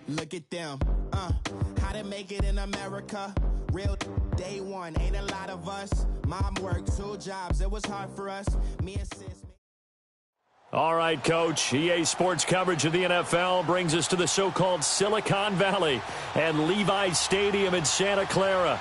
Look at them, how to make it in America. Real day one, ain't a lot of us. Mom worked 2 jobs, it was hard for us. Me and sis. All right, Coach. EA Sports coverage of the NFL brings us to the so-called Silicon Valley and Levi's Stadium in Santa Clara.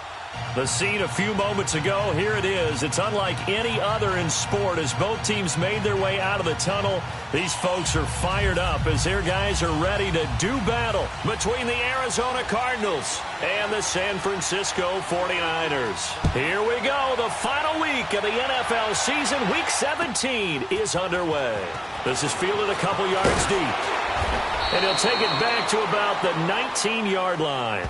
The scene a few moments ago, here it is. It's unlike any other in sport as both teams made their way out of the tunnel. These folks are fired up as their guys are ready to do battle between the Arizona Cardinals and the San Francisco 49ers. Here we go. The final week of the NFL season. Week 17 is underway. This is fielded a couple yards deep. And he'll take it back to about the 19-yard line.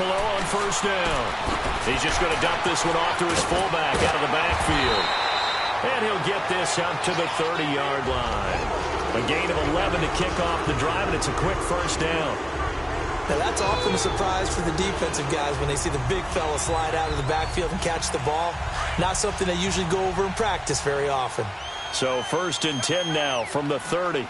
On first down. He's just going to dump this one off to his fullback out of the backfield. And he'll get this out to the 30-yard line. A gain of 11 to kick off the drive, and it's a quick first down. Now that's often a surprise for the defensive guys when they see the big fella slide out of the backfield and catch the ball. Not something they usually go over in practice very often. So 1st and 10 now from the 30.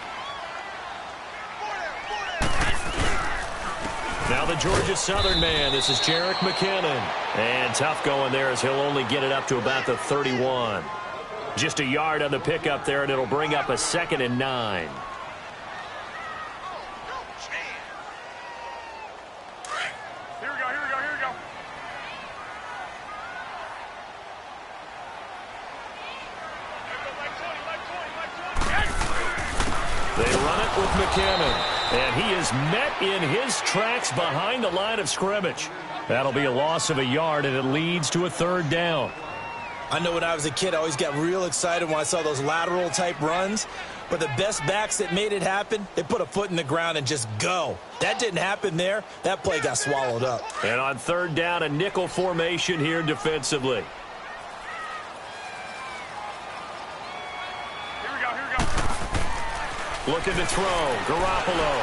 Now the Georgia Southern man, this is Jerick McKinnon. And tough going there as he'll only get it up to about the 31. Just a yard on the pickup there, and it'll bring up a 2nd and 9. Here we go. They run it with McKinnon. And he is met in his tracks behind the line of scrimmage. That'll be a loss of a yard, and it leads to a 3rd down. I know when I was a kid, I always got real excited when I saw those lateral-type runs. But the best backs that made it happen, they put a foot in the ground and just go. That didn't happen there. That play got swallowed up. And on 3rd down, a nickel formation here defensively. Looking to throw, Garoppolo.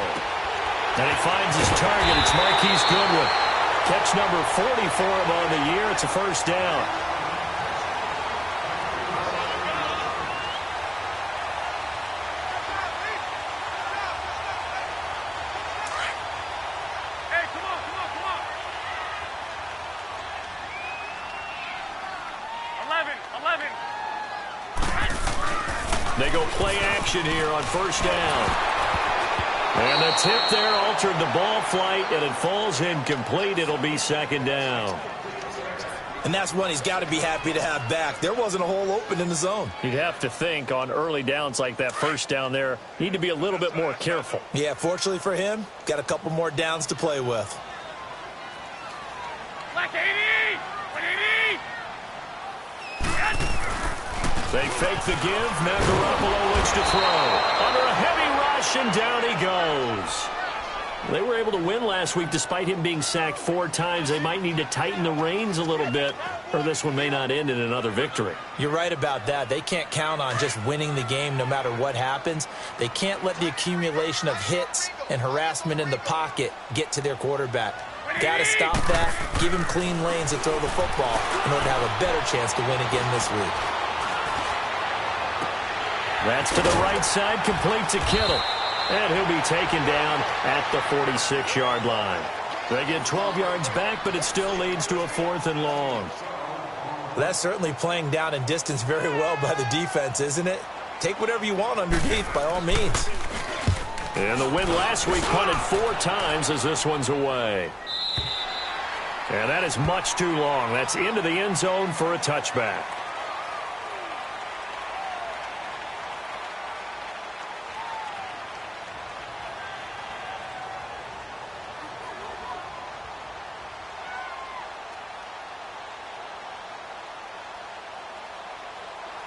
And he finds his target. It's Marquise Goodwin. Catch number 40 for him on the year. It's a first down. Hey, come on. 11. They go play action here on first down. And the tip there altered the ball flight, and it falls incomplete. It'll be 2nd down. And that's one he's got to be happy to have back. There wasn't a hole open in the zone. You'd have to think on early downs like that first down there, need to be a little bit more careful. Yeah, fortunately for him, got a couple more downs to play with. Black 80! 180! They fake the give. Now Garoppolo looks to throw. Under a heavy rush, and down he goes. They were able to win last week despite him being sacked 4 times. They might need to tighten the reins a little bit, or this one may not end in another victory. You're right about that. They can't count on just winning the game no matter what happens. They can't let the accumulation of hits and harassment in the pocket get to their quarterback. Got to stop that, give him clean lanes to throw the football in order to have a better chance to win again this week. That's to the right side, complete to Kittle. And he'll be taken down at the 46-yard line. They get 12 yards back, but it still leads to a 4th and long. Well, that's certainly playing down in distance very well by the defense, isn't it? Take whatever you want underneath, by all means. And the win last week punted 4 times as this one's away. And that is much too long. That's into the end zone for a touchback.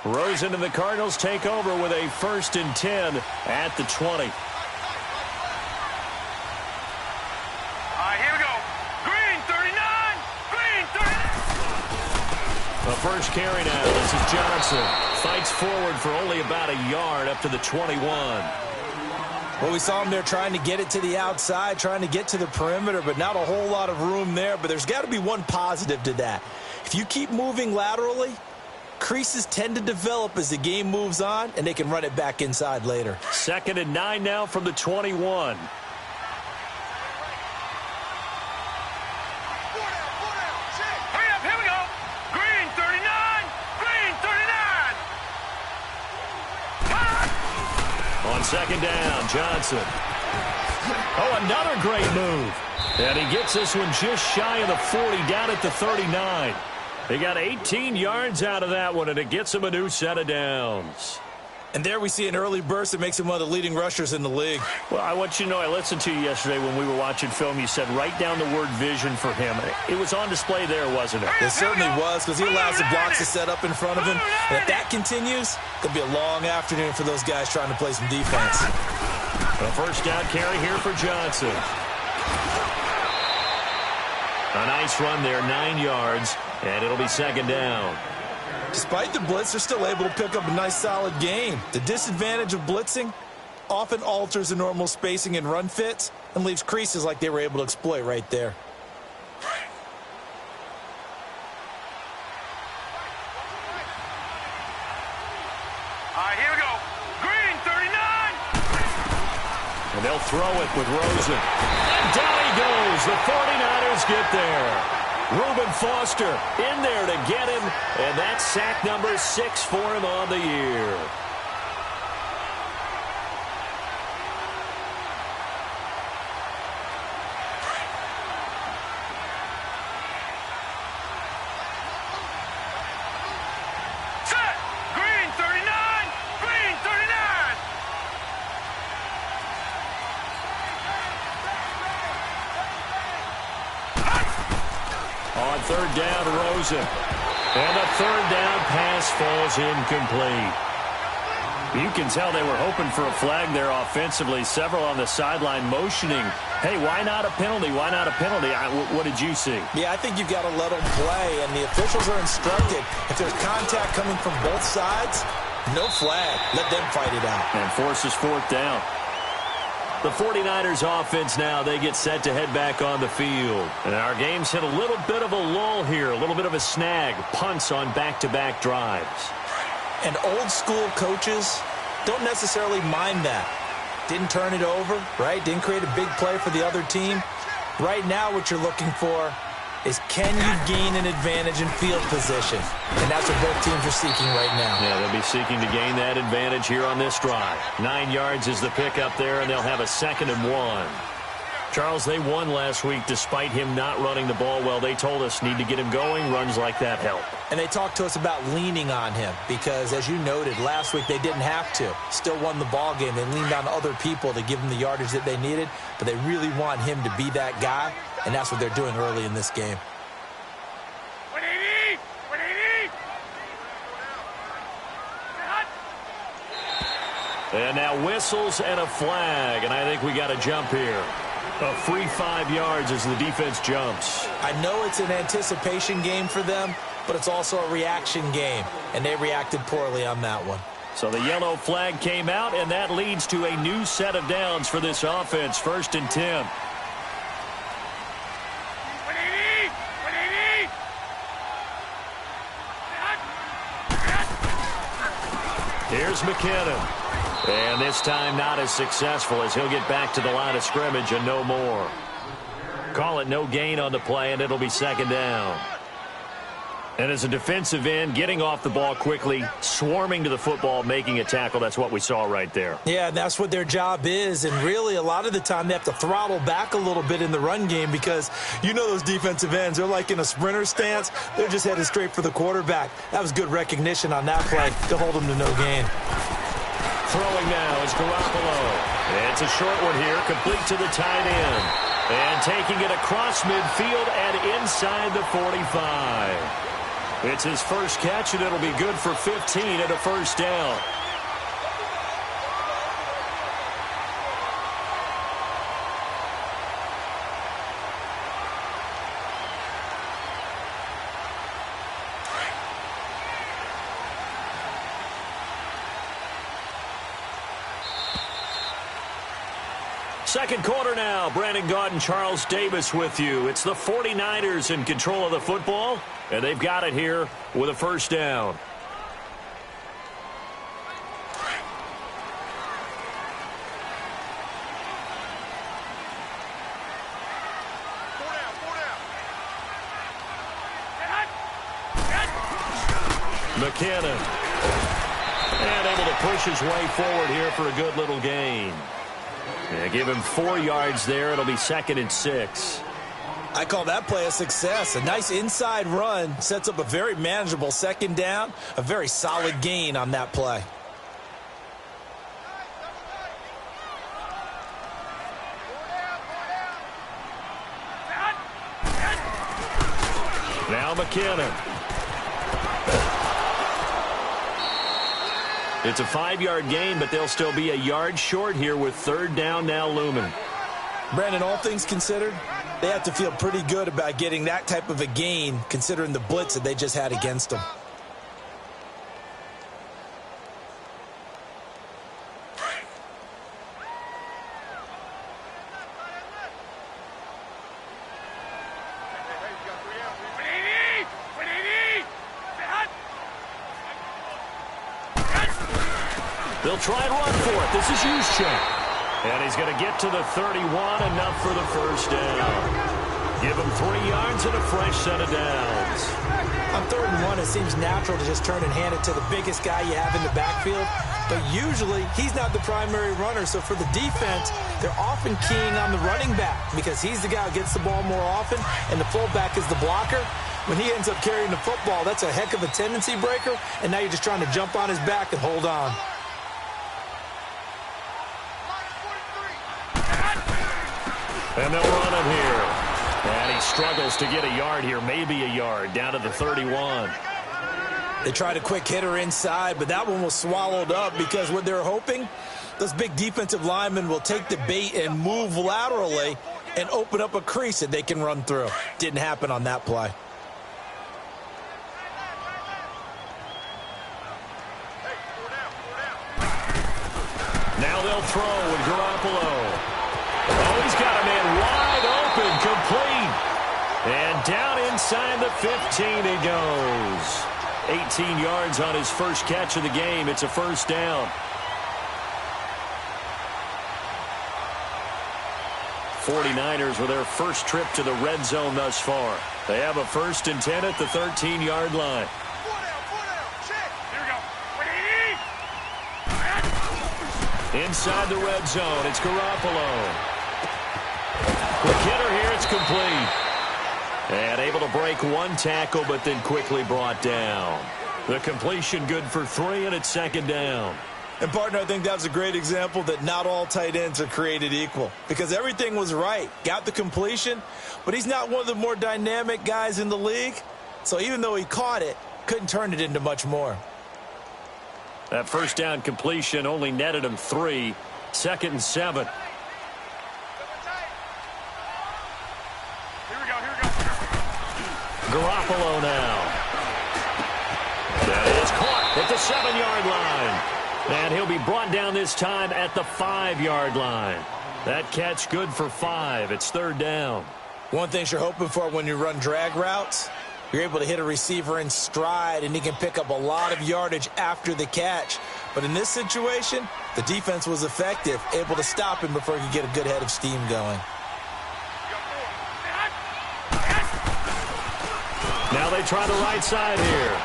Rosen and the Cardinals take over with a 1st and 10 at the 20. Here we go. Green 39. Green 39. The first carry now. This is Johnson. Fights forward for only about a yard up to the 21. Well, we saw him there trying to get it to the outside, trying to get to the perimeter, but not a whole lot of room there. But there's got to be one positive to that. If you keep moving laterally, creases tend to develop as the game moves on, and they can run it back inside later. 2nd and 9 now from the 21. Here we go. Green 39. Green 39. On 2nd down, Johnson. Oh, another great move. And he gets this one just shy of the 40, down at the 39. They got 18 yards out of that one, and it gets him a new set of downs. And there we see an early burst that makes him one of the leading rushers in the league. Well, I want you to know, I listened to you yesterday when we were watching film. You said write down the word vision for him. It was on display there, wasn't it? It certainly was, because he allows the blocks to set up in front of him. And if that continues, it'll be a long afternoon for those guys trying to play some defense. A first down carry here for Johnson. A nice run there, 9 yards, and it'll be 2nd down. Despite the blitz, they're still able to pick up a nice, solid gain. The disadvantage of blitzing often alters the normal spacing and run fits and leaves creases like they were able to exploit right there. All right, here we go. Green 39. And they'll throw it with Rosen. And down he goes. The 49ers get there. Reuben Foster in there to get him, and that's sack number 6 for him on the year. Set. Green 39. Green 39. On 3rd down, Rosen. And the 3rd down pass falls incomplete. You can tell they were hoping for a flag there offensively. Several on the sideline motioning, hey, why not a penalty? Why not a penalty? What did you see? Yeah, I think you've got to let them play, and the officials are instructed. If there's contact coming from both sides, no flag. Let them fight it out. And forces 4th down. The 49ers offense now, they get set to head back on the field. And our game's hit a little bit of a lull here, a little bit of a snag. Punts on back-to-back drives. And old-school coaches don't necessarily mind that. Didn't turn it over, right? Didn't create a big play for the other team. Right now what you're looking for is, can you gain an advantage in field position? And that's what both teams are seeking right now. Yeah, they'll be seeking to gain that advantage here on this drive. 9 yards is the pickup there, and they'll have a 2nd and 1. Charles, they won last week despite him not running the ball well. They told us need to get him going. Runs like that help. And they talked to us about leaning on him because, as you noted, last week they didn't have to. Still won the ball game. They leaned on other people to give them the yardage that they needed, but they really want him to be that guy, and that's what they're doing early in this game. 180. 180. And now whistles and a flag, and I think we got a jump here. A free 5 yards as the defense jumps. I know it's an anticipation game for them, but it's also a reaction game, and they reacted poorly on that one. So the yellow flag came out, and that leads to a new set of downs for this offense. 1st and 10. 180. 180. Here's McKinnon. And this time not as successful as he'll get back to the line of scrimmage and no more. Call it no gain on the play, and it'll be 2nd down. And as a defensive end, getting off the ball quickly, swarming to the football, making a tackle, that's what we saw right there. Yeah, that's what their job is, and really a lot of the time they have to throttle back a little bit in the run game because you know those defensive ends, they're like in a sprinter stance. They're just headed straight for the quarterback. That was good recognition on that play to hold them to no gain. Throwing now is Garoppolo. It's a short one here, complete to the tight end. And taking it across midfield and inside the 45. It's his first catch, and it'll be good for 15 and a first down. second quarter now. Brandon Gaudin and Charles Davis with you. It's the 49ers in control of the football, and they've got it here with a first down. McKinnon. And able to push his way forward here for a good little gain. Yeah, give him 4 yards there. It'll be 2nd and 6. I call that play a success. A nice inside run sets up a very manageable second down. A very solid gain on that play. Now McKinnon. It's a 5-yard gain, but they'll still be a yard short here with 3rd down now looming. Brandon, all things considered, they have to feel pretty good about getting that type of a gain considering the blitz that they just had against them. They'll try and run for it. This is Juszczyk. And he's going to get to the 31, enough for the first down. Give him 3 yards and a fresh set of downs. On 3rd and 1, it seems natural to just turn and hand it to the biggest guy you have in the backfield. But usually, he's not the primary runner. So for the defense, they're often keying on the running back because he's the guy who gets the ball more often, and the fullback is the blocker. When he ends up carrying the football, that's a heck of a tendency breaker, and now you're just trying to jump on his back and hold on. And they'll run him here. And he struggles to get a yard here, maybe a yard, down to the 31. They tried a quick hitter inside, but that one was swallowed up because what they're hoping, those big defensive linemen will take the bait and move laterally and open up a crease that they can run through. Didn't happen on that play. Now they'll throw with Garoppolo. Oh, he's got a man wide open, complete. And down inside the 15 he goes. 18 yards on his first catch of the game. It's a first down. 49ers with their first trip to the red zone thus far. They have a 1st and 10 at the 13-yard line. Inside the red zone, it's Garoppolo. Quick hitter here, it's complete. And able to break 1 tackle, but then quickly brought down. The completion good for 3, and it's 2nd down. And, partner, I think that was a great example that not all tight ends are created equal. Because everything was right. Got the completion, but he's not one of the more dynamic guys in the league. So even though he caught it, couldn't turn it into much more. That first down completion only netted him 3. 2nd and 7. Garoppolo now. That is caught at the 7-yard line. And he'll be brought down this time at the 5-yard line. That catch good for 5. It's 3rd down. One thing you're hoping for when you run drag routes, you're able to hit a receiver in stride, and he can pick up a lot of yardage after the catch. But in this situation, the defense was effective, able to stop him before he could get a good head of steam going. Now they try the right side here.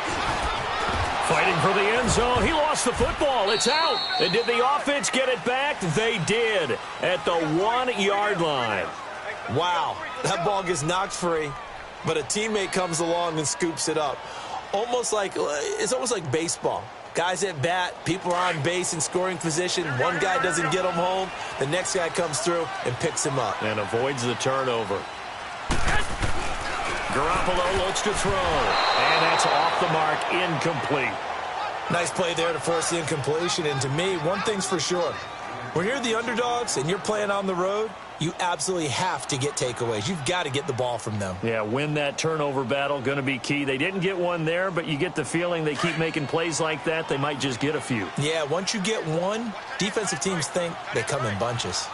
Fighting for the end zone. He lost the football. It's out. And did the offense get it back? They did at the 1-yard line. Wow. That ball gets knocked free, but a teammate comes along and scoops it up. It's almost like baseball. Guys at bat, people are on base in scoring position. One guy doesn't get him home. The next guy comes through and picks him up. And avoids the turnover. Garoppolo looks to throw. And that's off the mark, incomplete. Nice play there to force the incompletion. And to me, one thing's for sure. When you're the underdogs and you're playing on the road, you absolutely have to get takeaways. You've got to get the ball from them. Yeah, win that turnover battle, going to be key. They didn't get one there, but you get the feeling they keep making plays like that, they might just get a few. Yeah, once you get one, defensive teams think they come in bunches.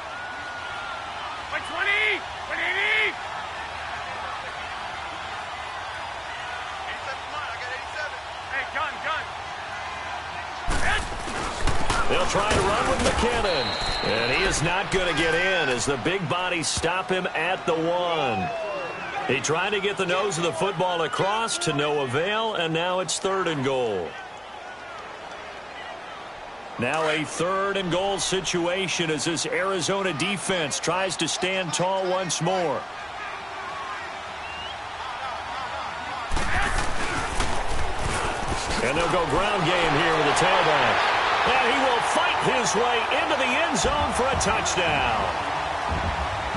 They'll try to run with McKinnon. And he is not going to get in as the big bodies stop him at the 1. He tried to get the nose of the football across to no avail, and now it's 3rd and goal. Now a 3rd and goal situation as this Arizona defense tries to stand tall once more. And they'll go ground game here with a tailback. And he will fight his way into the end zone for a touchdown.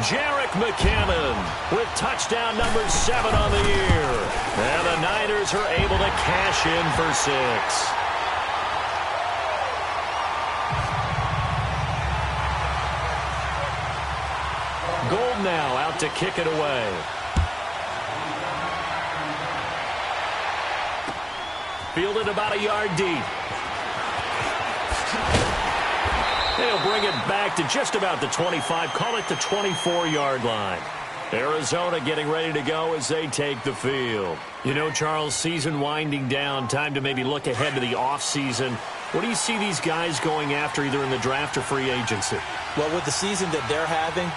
Jerick McKinnon with touchdown number 7 on the year. And the Niners are able to cash in for 6. Gold now out to kick it away. Fielded about a yard deep. They'll bring it back to just about the 25. Call it the 24-yard line. Arizona getting ready to go as they take the field. You know, Charles, season winding down. Time to maybe look ahead to the offseason. What do you see these guys going after either in the draft or free agency? Well, with the season that they're having,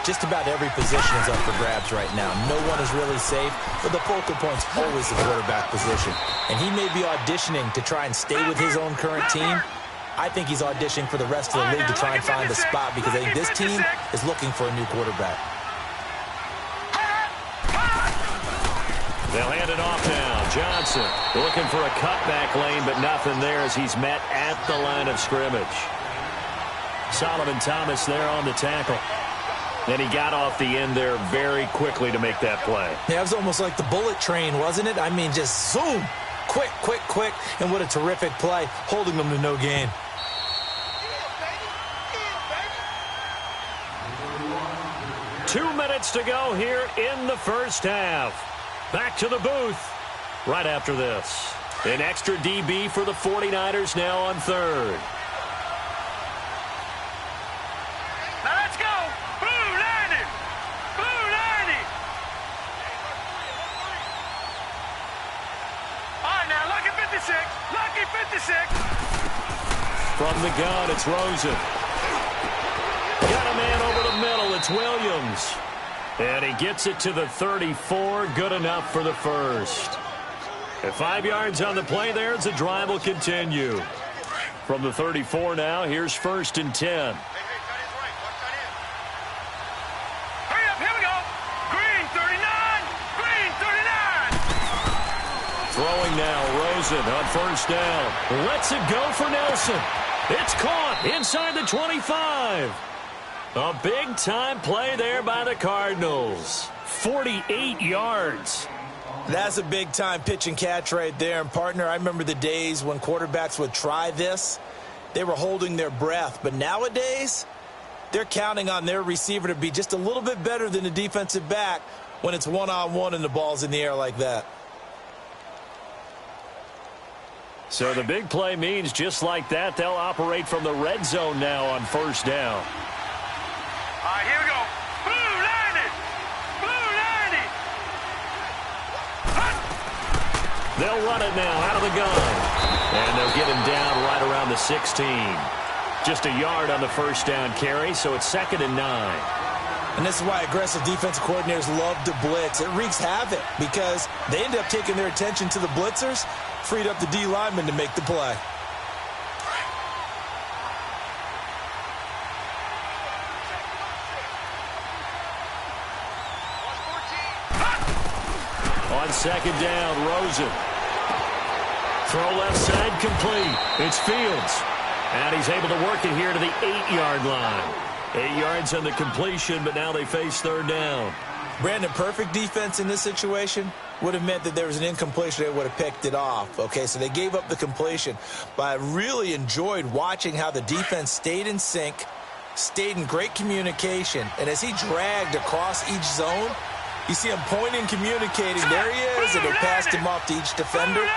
just about every position is up for grabs right now. No one is really safe, but the focal point's always the quarterback position. And he may be auditioning to try and stay with his own current team. I think he's auditioning for the rest of the league to try and find a spot because I think this team is looking for a new quarterback. They'll hand it off now. Johnson looking for a cutback lane, but nothing there as he's met at the line of scrimmage. Solomon Thomas there on the tackle. And he got off the end there very quickly to make that play. Yeah, it was almost like the bullet train, wasn't it? I mean, just zoom. Quick, quick, quick. And what a terrific play, holding them to no gain. Two minutes to go here in the first half. Back to the booth right after this. An extra DB for the 49ers now on 3rd. Now let's go. Blue 90. Blue 90. All right, now lucky 56. Lucky 56. From the gun, it's Rosen. Got a man over the middle. It's Williams. And he gets it to the 34. Good enough for the first. At 5 yards on the play there, the drive will continue. From the 34 now, here's 1st and 10. Hurry up, here we go. Green 39. Green 39. Throwing now, Rosen on 1st down. Lets it go for Nelson. It's caught inside the 25. A big-time play there by the Cardinals. 48 yards. That's a big-time pitch and catch right there. And, partner, I remember the days when quarterbacks would try this. They were holding their breath. But nowadays, they're counting on their receiver to be just a little bit better than the defensive back when it's one-on-one and the ball's in the air like that. So the big play means just like that, they'll operate from the red zone now on 1st down. All right, here we go. Blue 90. Blue 90. They'll run it now out of the gun. And they'll get him down right around the 16. Just a yard on the 1st down carry, so it's 2nd and 9. And this is why aggressive defensive coordinators love to blitz. It wreaks havoc because they end up taking their attention to the blitzers, freed up the D lineman to make the play. On 2nd down, Rosen. Throw left side complete. It's Fields. And he's able to work it here to the 8-yard line. 8 yards on the completion, but now they face 3rd down. Brandon, perfect defense in this situation would have meant that there was an incompletion. They would have picked it off. Okay, so they gave up the completion. But I really enjoyed watching how the defense stayed in sync, stayed in great communication. And as he dragged across each zone, you see him pointing, communicating. There he is, and they passed him off to each defender.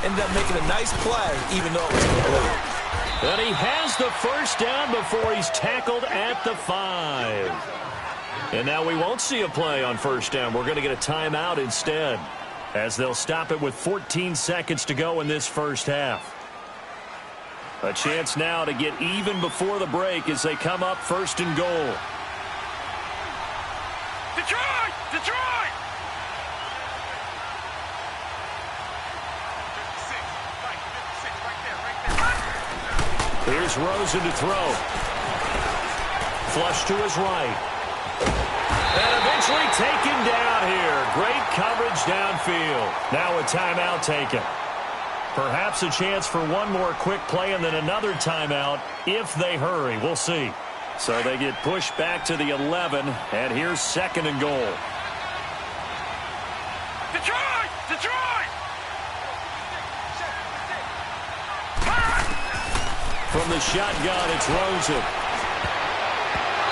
Ended up making a nice play, even though it was complete. And he has the 1st down before he's tackled at the 5. And now we won't see a play on 1st down. We're going to get a timeout instead, as they'll stop it with 14 seconds to go in this first half. A chance now to get even before the break as they come up 1st and goal. Detroit! Detroit! Here's Rosen to throw. Flush to his right. And eventually taken down here. Great coverage downfield. Now a timeout taken. Perhaps a chance for one more quick play and then another timeout if they hurry. We'll see. So they get pushed back to the 11, and here's 2nd and goal. Detroit! Detroit! From the shotgun, it's Rosen.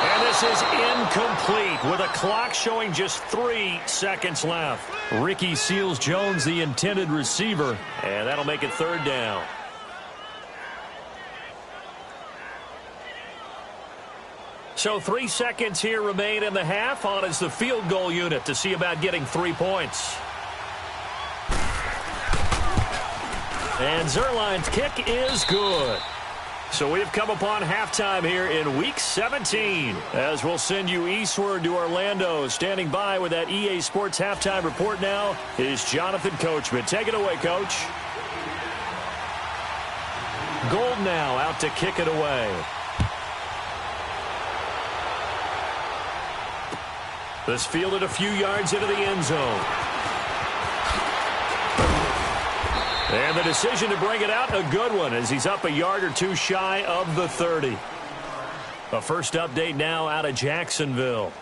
And this is incomplete with a clock showing just 3 seconds left. Ricky Seals-Jones, the intended receiver, and that'll make it 3rd down. So 3 seconds here remain in the half. On is the field goal unit to see about getting 3 points. And Zerline's kick is good. So we've come upon halftime here in Week 17. As we'll send you eastward to Orlando. Standing by with that EA Sports halftime report now is Jonathan Coachman. Take it away, Coach. Gold now out to kick it away. This fielded a few yards into the end zone. And the decision to bring it out, a good one, as he's up a yard or two shy of the 30. A first update now out of Jacksonville.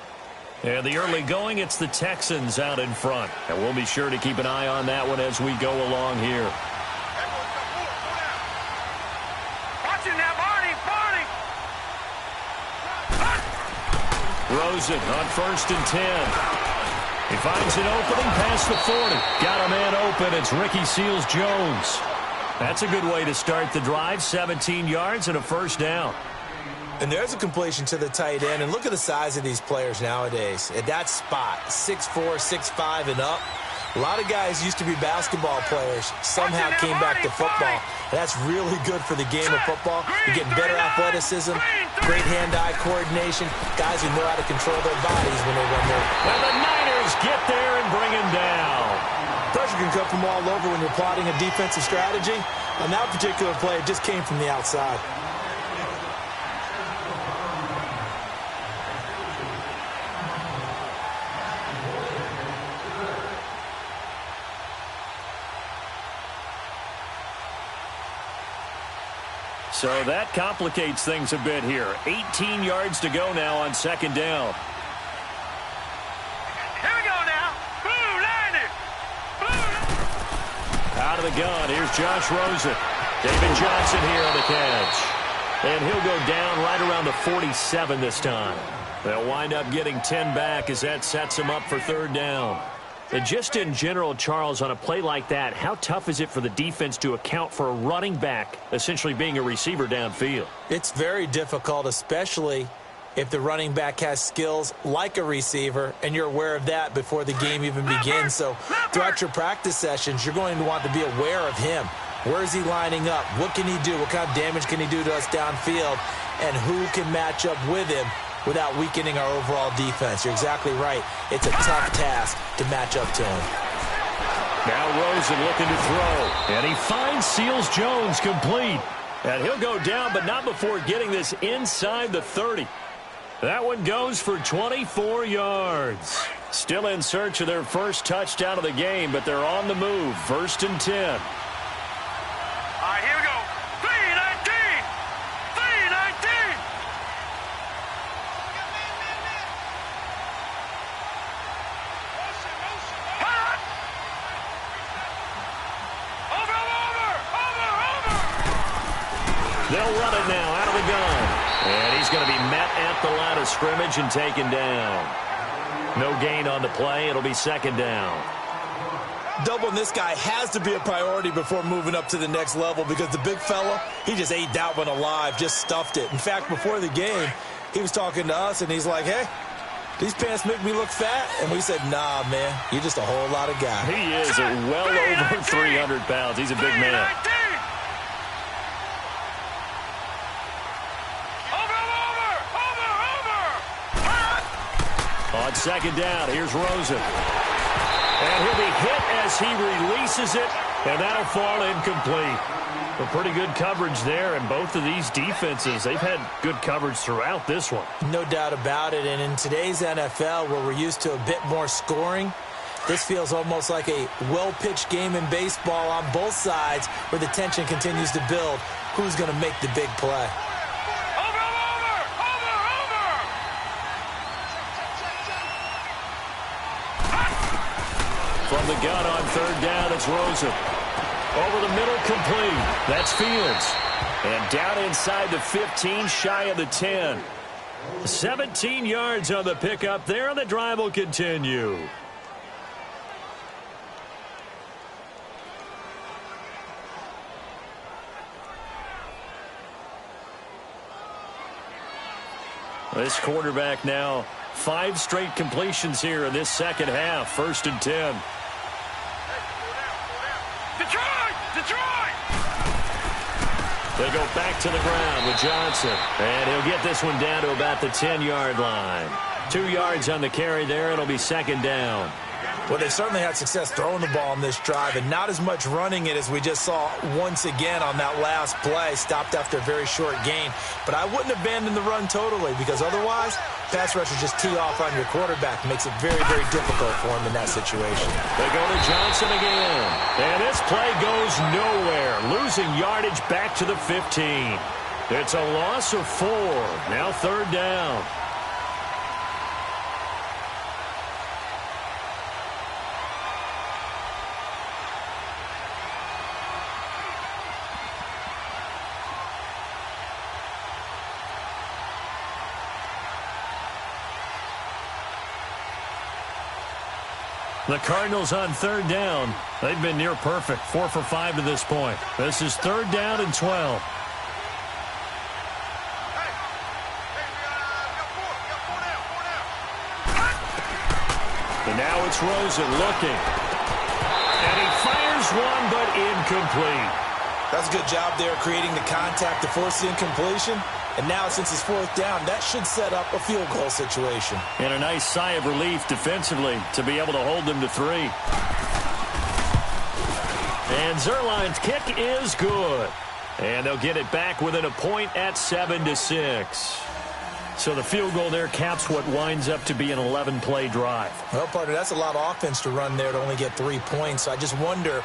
And the early going, it's the Texans out in front. And we'll be sure to keep an eye on that one as we go along here. Watch it now, Barney! Barney! Rosen on 1st and 10. He finds an opening past the 40. Got a man open. It's Ricky Seals-Jones. That's a good way to start the drive. 17 yards and a 1st down. And there's a completion to the tight end. And look at the size of these players nowadays. At that spot, 6'4", 6'5", and up. A lot of guys used to be basketball players. Somehow came back to football. And that's really good for the game of football. You're getting better athleticism, great hand-eye coordination. Guys who know how to control their bodies when they run their... And the Niners get there and bring him down. Pressure can come from all over when you're plotting a defensive strategy. On that particular play, it just came from the outside. So that complicates things a bit here. 18 yards to go now on 2nd down. Here we go now. Blue Niners! Blue! Out of the gun, here's Josh Rosen. David Johnson here on the catch. And he'll go down right around the 47 this time. They'll wind up getting 10 back as that sets them up for 3rd down. And just in general, Charles, on a play like that, how tough is it for the defense to account for a running back essentially being a receiver downfield? It's very difficult, especially if the running back has skills like a receiver, and you're aware of that before the game even begins. So throughout your practice sessions, you're going to want to be aware of him. Where is he lining up? What can he do? What kind of damage can he do to us downfield? And who can match up with him without weakening our overall defense? You're exactly right. It's a tough task to match up to him. Now Rosen looking to throw. And he finds Seals-Jones complete. And he'll go down, but not before getting this inside the 30. That one goes for 24 yards. Still in search of their first touchdown of the game, but they're on the move. 1st and 10. All right, here we go. 3-19! 3-19! They'll run it now out of the gun. And he's going to be met at the line of scrimmage and taken down. No gain on the play. It'll be 2nd down. Doubling this guy has to be a priority before moving up to the next level, because the big fella, he just ate that one alive, just stuffed it. In fact, before the game, he was talking to us, and he's like, hey, these pants make me look fat. And we said, nah, man, you're just a whole lot of guy. He is well over 300 pounds. He's a big man. On second down, here's Rosen. And he'll be hit as he releases it, and that'll fall incomplete. But pretty good coverage there, and both of these defenses, they've had good coverage throughout this one. No doubt about it, and in today's NFL, where we're used to a bit more scoring, this feels almost like a well-pitched game in baseball on both sides where the tension continues to build. Who's going to make the big play? From the gun on third down, it's Rosen. Over the middle, complete. That's Fields. And down inside the 15, shy of the 10. 17 yards on the pickup there, and the drive will continue. This quarterback now 5 straight completions here in this second half. 1st and 10. They go back to the ground with Johnson. And he'll get this one down to about the 10-yard line. 2 yards on the carry there. It'll be second down. Well, they certainly had success throwing the ball on this drive, and not as much running it as we just saw once again on that last play. Stopped after a very short gain. But I wouldn't abandon the run totally, because otherwise, pass rushers just tee off on your quarterback. Makes it very, very difficult for him in that situation. They go to Johnson again. And this play goes nowhere. Losing yardage back to the 15. It's a loss of 4. Now third down. The Cardinals on third down. They've been near perfect. 4 for 5 to this point. This is third down and 12. And now it's Rosen looking. And he fires one, but incomplete. That's a good job there creating the contact to force the incompletion. And now, since it's 4th down, that should set up a field goal situation. And a nice sigh of relief defensively to be able to hold them to 3. And Zerline's kick is good. And they'll get it back within a point at 7-6. So the field goal there caps what winds up to be an 11-play drive. Well, partner, that's a lot of offense to run there to only get 3 points. So I just wonder,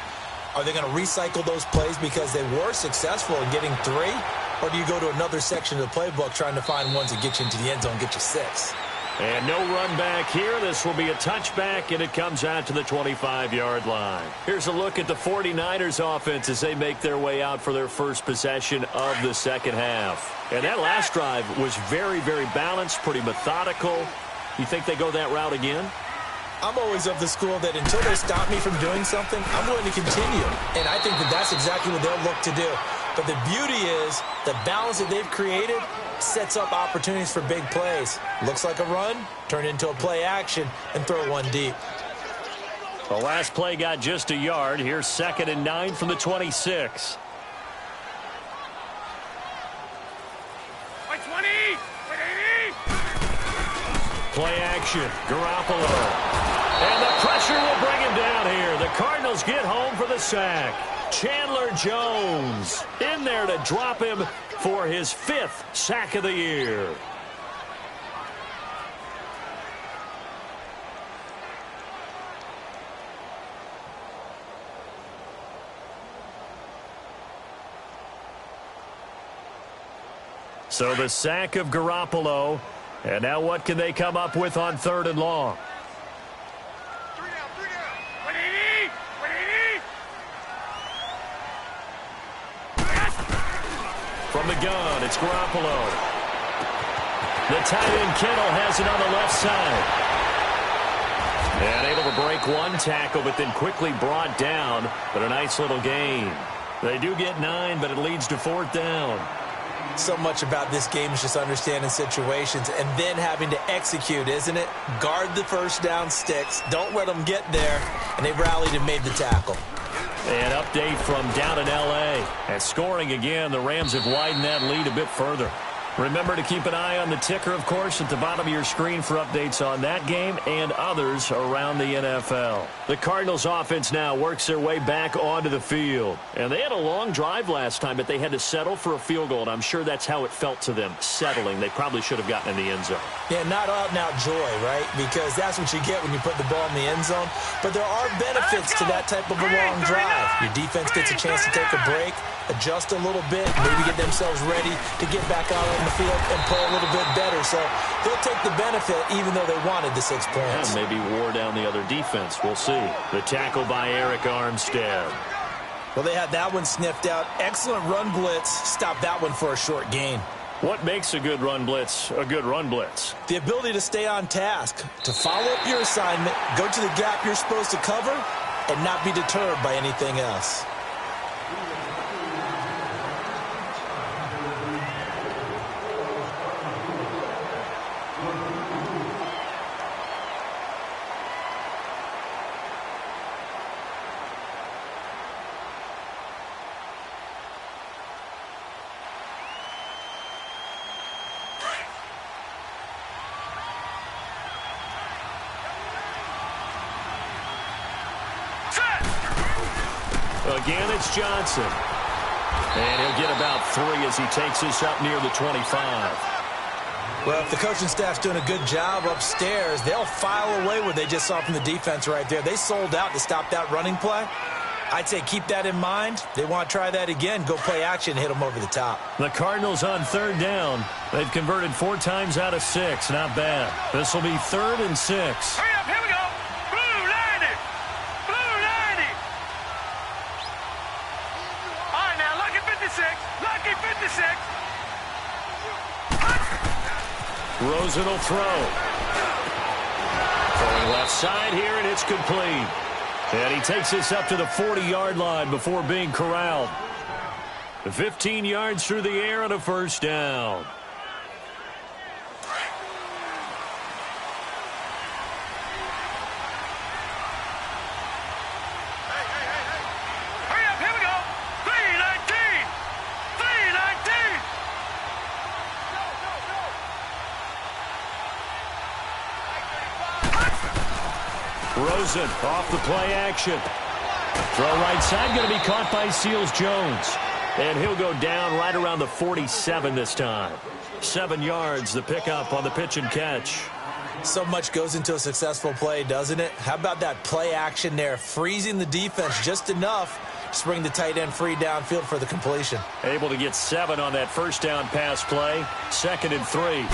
are they going to recycle those plays because they were successful in getting 3? Or do you go to another section of the playbook trying to find ones that get you into the end zone, get you 6? And no run back here. This will be a touchback, and it comes out to the 25-yard line. Here's a look at the 49ers offense as they make their way out for their first possession of the second half. And that last drive was very, very balanced, pretty methodical. You think they go that route again? I'm always of the school that until they stop me from doing something, I'm going to continue. And I think that that's exactly what they'll look to do. But the beauty is the balance that they've created sets up opportunities for big plays. Looks like a run, turn into a play action, and throw one deep. The last play got just a yard. Here's 2nd and 9 from the 26. Play action. Garoppolo. And the pressure will bring him down here. The Cardinals get home for the sack. Chandler Jones in there to drop him for his 5th sack of the year. So the sack of Garoppolo. And now what can they come up with on 3rd and long? From the gun, it's Garoppolo. The tight end Kittle has it on the left side. And able to break one tackle, but then quickly brought down. But a nice little gain. They do get 9, but it leads to 4th down. So much about this game is just understanding situations and then having to execute, isn't it? Guard the first down sticks. Don't let them get there. And they rallied and made the tackle. An update from down in L.A. And scoring again, the Rams have widened that lead a bit further. Remember to keep an eye on the ticker, of course, at the bottom of your screen for updates on that game and others around the NFL. The Cardinals offense now works their way back onto the field. And they had a long drive last time, but they had to settle for a field goal, and I'm sure that's how it felt to them, settling. They probably should have gotten in the end zone. Yeah, not out-and-out joy, right? Because that's what you get when you put the ball in the end zone. But there are benefits to that type of a long drive. Your defense gets a chance to take a break, adjust a little bit, maybe get themselves ready to get back out on the field and play a little bit better. So they'll take the benefit even though they wanted the 6 points. Yeah, maybe wore down the other defense. We'll see. The tackle by Eric Armstead. Well, they had that one sniffed out. Excellent run blitz. Stop that one for a short gain. What makes a good run blitz a good run blitz? The ability to stay on task, to follow up your assignment, go to the gap you're supposed to cover, and not be deterred by anything else. Again, it's Johnson. And he'll get about 3 as he takes this up near the 25. Well, if the coaching staff's doing a good job upstairs, they'll file away what they just saw from the defense right there. They sold out to stop that running play. I'd say keep that in mind. They want to try that again. Go play action, hit them over the top. The Cardinals on 3rd down. They've converted 4 times out of 6. Not bad. This will be 3rd and 6. Hurry up, here we go. Blue 90. Blue 90. All right, now, lucky 56. Lucky 56. Rosen will throw. Throwing left side here, and it's complete. And he takes this up to the 40-yard line before being corralled. 15 yards through the air on a 1st down. Hurry up, here we go. 319. 319. Rosen off the play action. Throw right side, going to be caught by Seals-Jones. And he'll go down right around the 47 this time. 7 yards, the pickup on the pitch and catch. So much goes into a successful play, doesn't it? How about that play action there, freezing the defense just enough to bring the tight end free downfield for the completion. Able to get 7 on that 1st down pass play. 2nd and 3.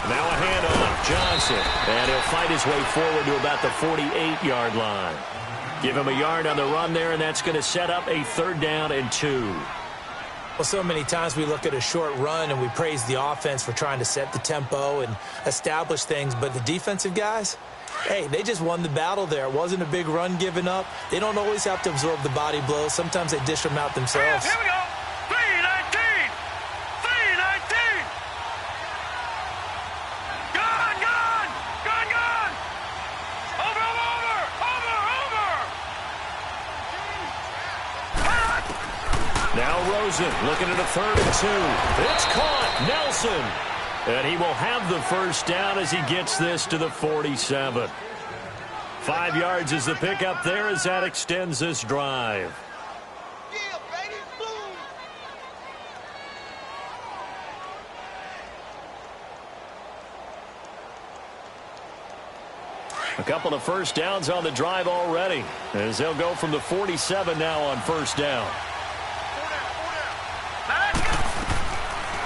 Now a handoff, Johnson. And he'll fight his way forward to about the 48-yard line. Give him a yard on the run there, and that's going to set up a 3rd down and 2. Well, so many times we look at a short run and we praise the offense for trying to set the tempo and establish things, but the defensive guys, hey, they just won the battle there. It wasn't a big run given up. They don't always have to absorb the body blows. Sometimes they dish them out themselves. Here we go. 319. 319. Gone, gone. Gone, gone. Over, over, over, over. Now Rosen looking at a 3rd and 2. It's caught. Nelson. And he will have the 1st down as he gets this to the 47. 5 yards is the pickup there as that extends this drive. A couple of 1st downs on the drive already as they'll go from the 47 now on 1st down.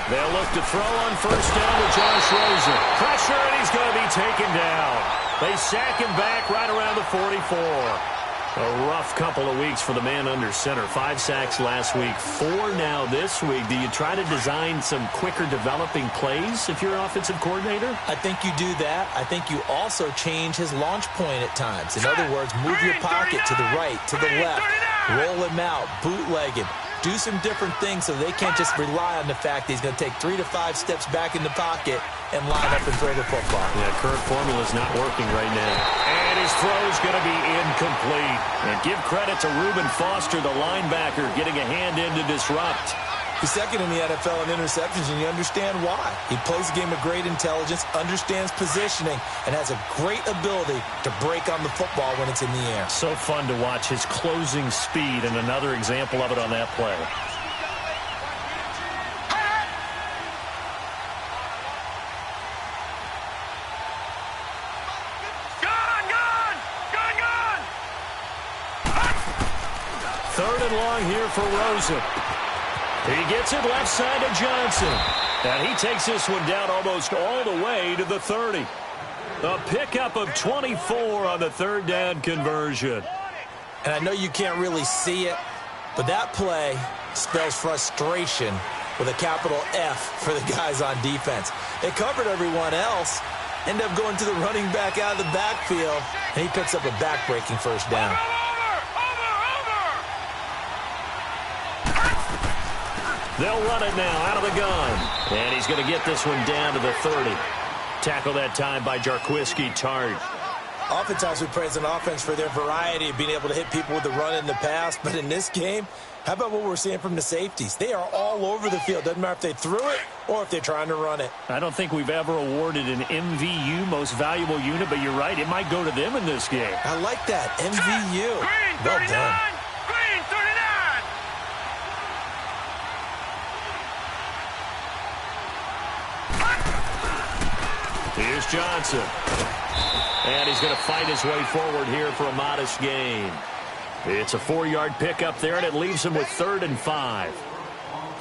They'll look to throw on 1st down to Josh Rosen. Pressure, and he's going to be taken down. They sack him back right around the 44. A rough couple of weeks for the man under center. 5 sacks last week, 4 now this week. Do you try to design some quicker developing plays if you're an offensive coordinator? I think you do that. I think you also change his launch point at times. In other words, move your pocket to the right, to the left, roll him out, bootleg him. Do some different things so they can't just rely on the fact that he's going to take 3 to 5 steps back in the pocket and line up and throw the football. Yeah, current formula is not working right now. And his throw is going to be incomplete. And give credit to Reuben Foster, the linebacker, getting a hand in to disrupt. He's second in the NFL in interceptions, and you understand why. He plays a game of great intelligence, understands positioning, and has a great ability to break on the football when it's in the air. So fun to watch his closing speed, and another example of it on that play. Third and long here for Rosen. He gets it left side to Johnson. And he takes this one down almost all the way to the 30. A pickup of 24 on the third down conversion. And I know you can't really see it, but that play spells frustration with a capital F for the guys on defense. They covered everyone else, end up going to the running back out of the backfield, and he picks up a back-breaking first down. They'll run it now out of the gun. And he's going to get this one down to the 30. Tackle that time by Jarquiski Tart. Oftentimes we praise an offense for their variety of being able to hit people with the run in the pass. But in this game, how about what we're seeing from the safeties? They are all over the field. Doesn't matter if they threw it or if they're trying to run it. I don't think we've ever awarded an MVU, most valuable unit, but you're right. It might go to them in this game. I like that. MVU. Green, 39. Well done. Green, 39. Here's Johnson. And he's going to fight his way forward here for a modest gain. It's a 4-yard pickup there, and it leaves him with 3rd and 5.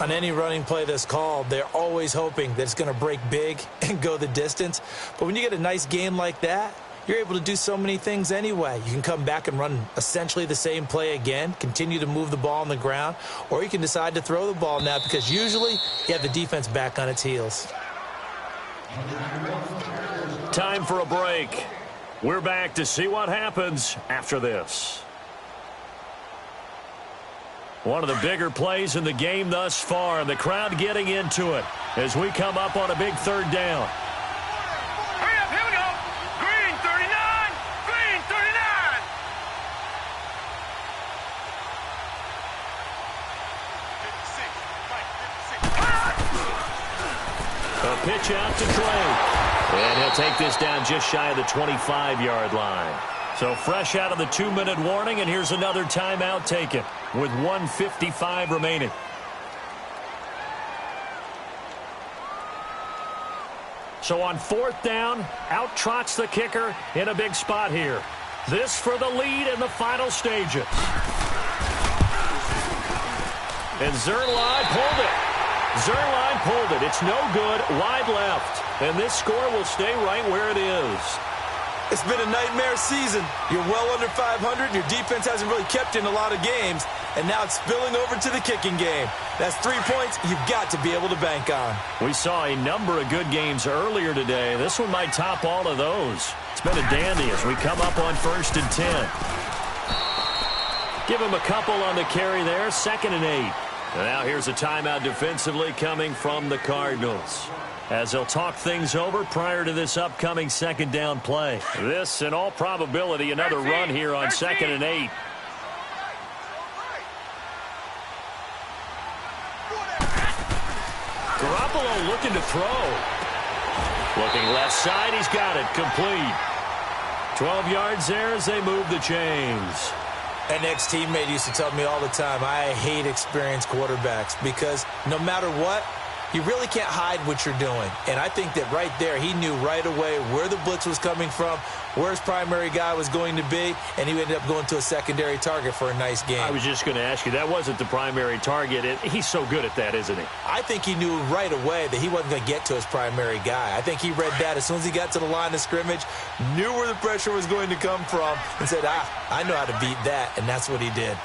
On any running play that's called, they're always hoping that it's going to break big and go the distance. But when you get a nice game like that, you're able to do so many things anyway. You can come back and run essentially the same play again, continue to move the ball on the ground, or you can decide to throw the ball now because usually you have the defense back on its heels. Time for a break. We're back to see what happens after this. One of the bigger plays in the game thus far, and the crowd getting into it as we come up on a big 3rd down. Hurry up, here we go. Green, 39. Green, 39. A pitch out to Drake. And he'll take this down just shy of the 25-yard line. So fresh out of the 2-minute warning, and here's another timeout taken with 1:55 remaining. So on 4th down, out trots the kicker in a big spot here. This for the lead in the final stages. And Zerline pulled it. Zerline pulled it. It's no good. Wide left. And this score will stay right where it is. It's been a nightmare season. You're well under 500. Your defense hasn't really kept in a lot of games. And now it's spilling over to the kicking game. That's 3 points you've got to be able to bank on. We saw a number of good games earlier today. This one might top all of those. It's been a dandy as we come up on 1st and 10. Give him a couple on the carry there. 2nd and 8. And now here's a timeout defensively coming from the Cardinals, as they'll talk things over prior to this upcoming 2nd down play. This, in all probability, another run here on 2nd and 8. Garoppolo looking to throw. Looking left side, he's got it. Complete. 12 yards there as they move the chains. An ex-teammate used to tell me all the time, I hate experienced quarterbacks because no matter what, you really can't hide what you're doing. And I think that right there, he knew right away where the blitz was coming from, where his primary guy was going to be, and he ended up going to a secondary target for a nice game. I was just going to ask you, that wasn't the primary target. He's so good at that, isn't he? I think he knew right away that he wasn't going to get to his primary guy. I think he read that as soon as he got to the line of scrimmage, knew where the pressure was going to come from, and said, I know how to beat that, and that's what he did.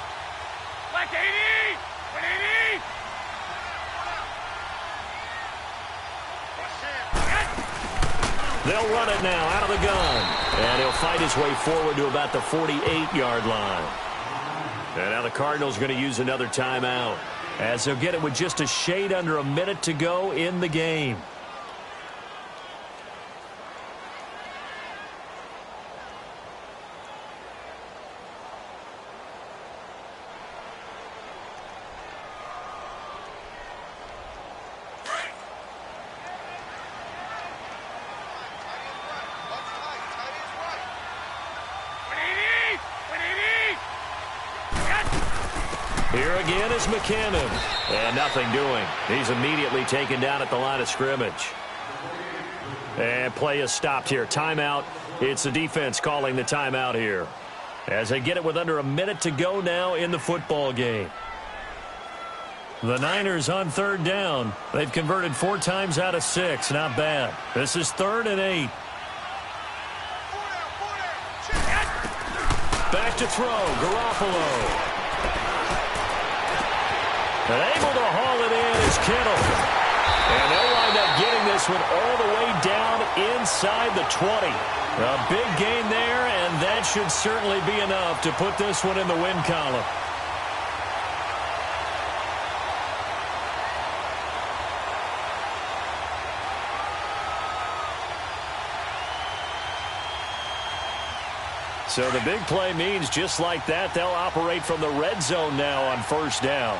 Like 80. 180. They'll run it now out of the gun. And he'll fight his way forward to about the 48-yard line. And now the Cardinals are going to use another timeout, as they'll get it with just a shade under a minute to go in the game. Here again is McKinnon. And nothing doing. He's immediately taken down at the line of scrimmage. And play is stopped here. Timeout. It's the defense calling the timeout here. As they get it with under a minute to go now in the football game. The Niners on third down. They've converted 4 times out of 6. Not bad. This is 3rd and 8. Back to throw. Garoppolo. And able to haul it in is Kittle. And they'll wind up getting this one all the way down inside the 20. A big gain there, and that should certainly be enough to put this one in the win column. So the big play means just like that, they'll operate from the red zone now on 1st down.